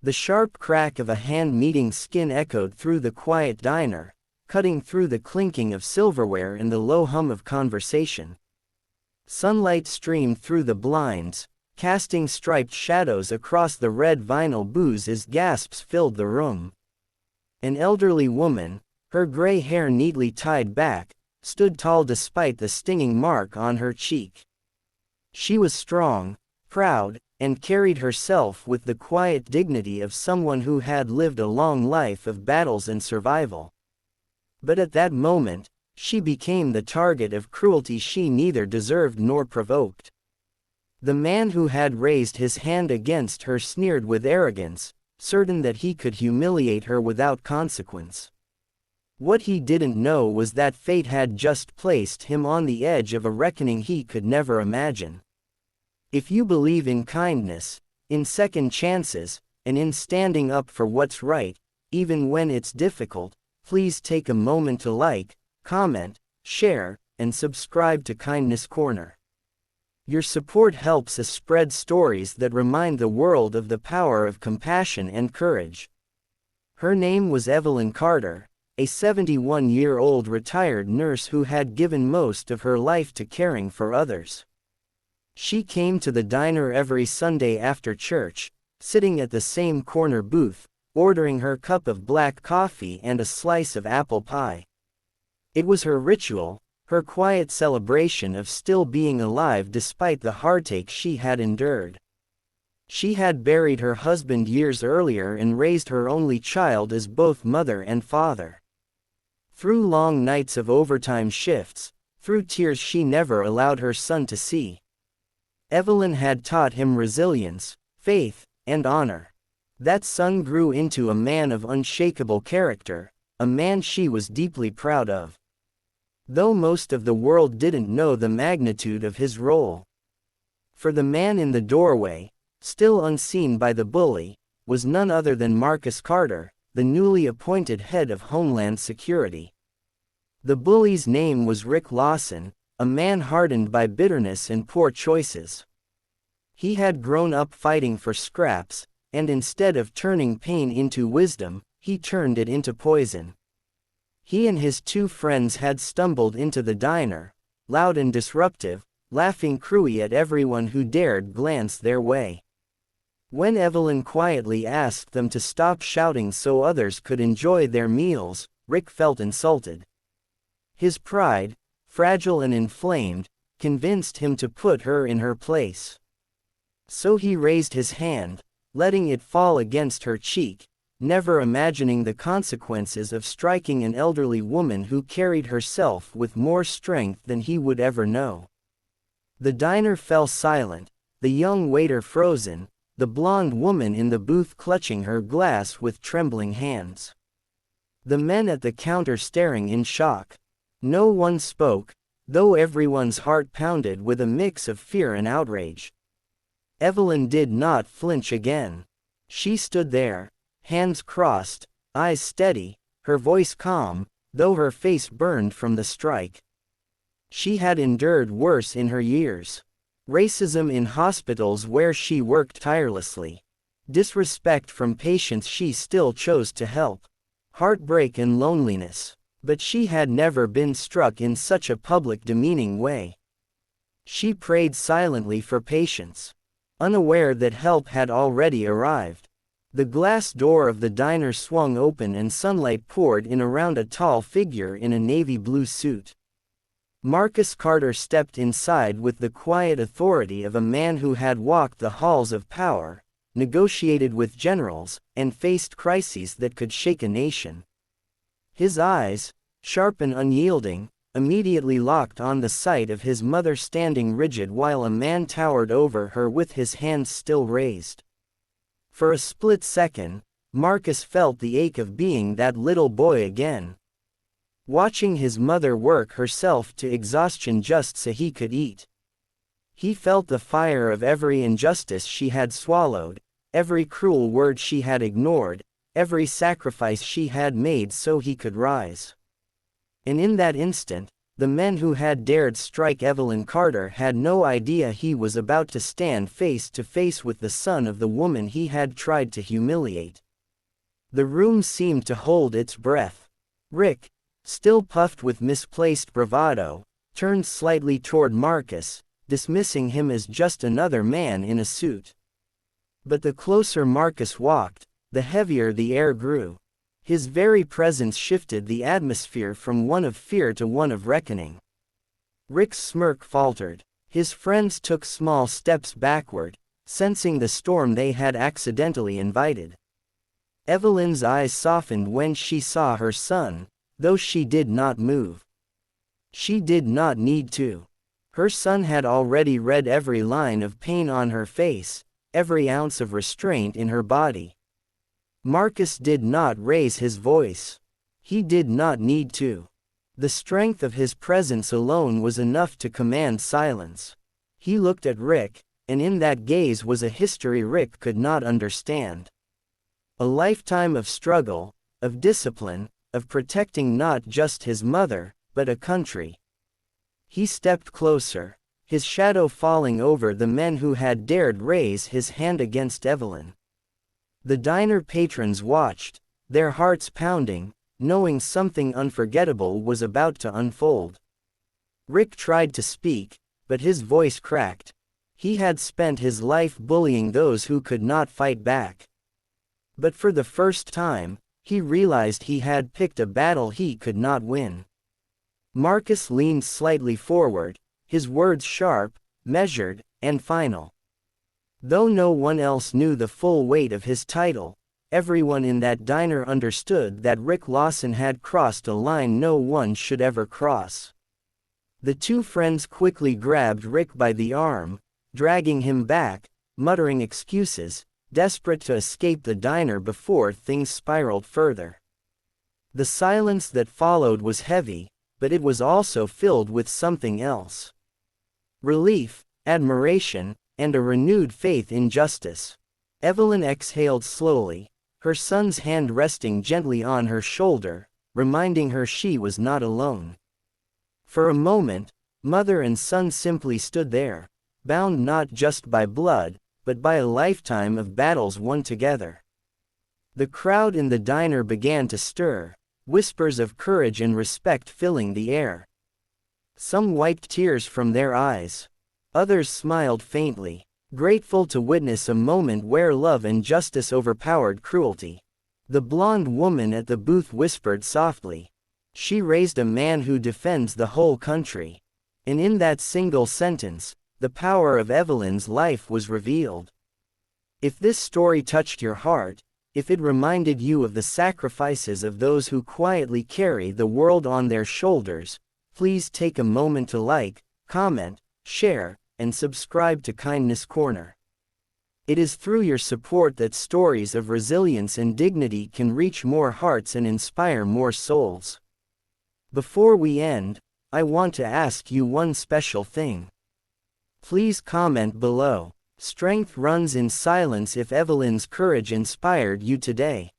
The sharp crack of a hand meeting skin echoed through the quiet diner, cutting through the clinking of silverware and the low hum of conversation. Sunlight streamed through the blinds, casting striped shadows across the red vinyl booths as gasps filled the room. An elderly woman, her gray hair neatly tied back, stood tall despite the stinging mark on her cheek. She was strong, proud, and carried herself with the quiet dignity of someone who had lived a long life of battles and survival. But at that moment, she became the target of cruelty she neither deserved nor provoked. The man who had raised his hand against her sneered with arrogance, certain that he could humiliate her without consequence. What he didn't know was that fate had just placed him on the edge of a reckoning he could never imagine. If you believe in kindness, in second chances, and in standing up for what's right, even when it's difficult, please take a moment to like, comment, share, and subscribe to Kindness Corner. Your support helps us spread stories that remind the world of the power of compassion and courage. Her name was Evelyn Carter, a 71-year-old retired nurse who had given most of her life to caring for others. She came to the diner every Sunday after church, sitting at the same corner booth, ordering her cup of black coffee and a slice of apple pie. It was her ritual, her quiet celebration of still being alive despite the heartache she had endured. She had buried her husband years earlier and raised her only child as both mother and father. Through long nights of overtime shifts, through tears she never allowed her son to see, Evelyn had taught him resilience, faith, and honor. That son grew into a man of unshakable character, a man she was deeply proud of. Though most of the world didn't know the magnitude of his role. For the man in the doorway, still unseen by the bully, was none other than Marcus Carter, the newly appointed head of Homeland Security. The bully's name was Rick Lawson, a man hardened by bitterness and poor choices. He had grown up fighting for scraps, and instead of turning pain into wisdom, he turned it into poison. He and his two friends had stumbled into the diner, loud and disruptive, laughing cruelly at everyone who dared glance their way. When Evelyn quietly asked them to stop shouting so others could enjoy their meals, Rick felt insulted. His pride, fragile and inflamed, convinced him to put her in her place. So he raised his hand, letting it fall against her cheek, never imagining the consequences of striking an elderly woman who carried herself with more strength than he would ever know. The diner fell silent, the young waiter frozen, the blonde woman in the booth clutching her glass with trembling hands. The men at the counter staring in shock. No one spoke, though everyone's heart pounded with a mix of fear and outrage. Evelyn did not flinch again. She stood there, hands crossed, eyes steady, her voice calm, though her face burned from the strike. She had endured worse in her years. Racism in hospitals where she worked tirelessly. Disrespect from patients she still chose to help. Heartbreak and loneliness. But she had never been struck in such a public demeaning way. She prayed silently for patience, unaware that help had already arrived. The glass door of the diner swung open and sunlight poured in around a tall figure in a navy blue suit. Marcus Carter stepped inside with the quiet authority of a man who had walked the halls of power, negotiated with generals, and faced crises that could shake a nation. His eyes, sharp and unyielding, immediately locked on the sight of his mother standing rigid while a man towered over her with his hands still raised. For a split second, Marcus felt the ache of being that little boy again. Watching his mother work herself to exhaustion just so he could eat. He felt the fire of every injustice she had swallowed, every cruel word she had ignored, every sacrifice she had made so he could rise. And in that instant, The men who had dared strike Evelyn Carter had no idea he was about to stand face to face with the son of the woman he had tried to humiliate. The room seemed to hold its breath. Rick, still puffed with misplaced bravado, turned slightly toward Marcus, dismissing him as just another man in a suit. But the closer Marcus walked, the heavier the air grew. His very presence shifted the atmosphere from one of fear to one of reckoning. Rick's smirk faltered. His friends took small steps backward, sensing the storm they had accidentally invited. Evelyn's eyes softened when she saw her son, though she did not move. She did not need to. Her son had already read every line of pain on her face, every ounce of restraint in her body. Marcus did not raise his voice. He did not need to. The strength of his presence alone was enough to command silence. He looked at Rick, and in that gaze was a history Rick could not understand. A lifetime of struggle, of discipline, of protecting not just his mother, but a country. He stepped closer, his shadow falling over the men who had dared raise his hand against Evelyn. The diner patrons watched, their hearts pounding, knowing something unforgettable was about to unfold. Rick tried to speak, but his voice cracked. He had spent his life bullying those who could not fight back. But for the first time, he realized he had picked a battle he could not win. Marcus leaned slightly forward, his words sharp, measured, and final. Though no one else knew the full weight of his title, everyone in that diner understood that Rick Lawson had crossed a line no one should ever cross. The two friends quickly grabbed Rick by the arm, dragging him back, muttering excuses, desperate to escape the diner before things spiraled further. The silence that followed was heavy, but it was also filled with something else. Relief, admiration, and a renewed faith in justice. Evelyn exhaled slowly, her son's hand resting gently on her shoulder, reminding her she was not alone. For a moment, mother and son simply stood there, bound not just by blood, but by a lifetime of battles won together. The crowd in the diner began to stir, whispers of courage and respect filling the air. Some wiped tears from their eyes. Others smiled faintly, grateful to witness a moment where love and justice overpowered cruelty. The blonde woman at the booth whispered softly, "She raised a man who defends the whole country." And in that single sentence, the power of Evelyn's life was revealed. If this story touched your heart, if it reminded you of the sacrifices of those who quietly carry the world on their shoulders, please take a moment to like, comment, share, and subscribe to Kindness Corner. It is through your support that stories of resilience and dignity can reach more hearts and inspire more souls. Before we end, I want to ask you one special thing. Please comment below. Strength runs in silence if Evelyn's courage inspired you today.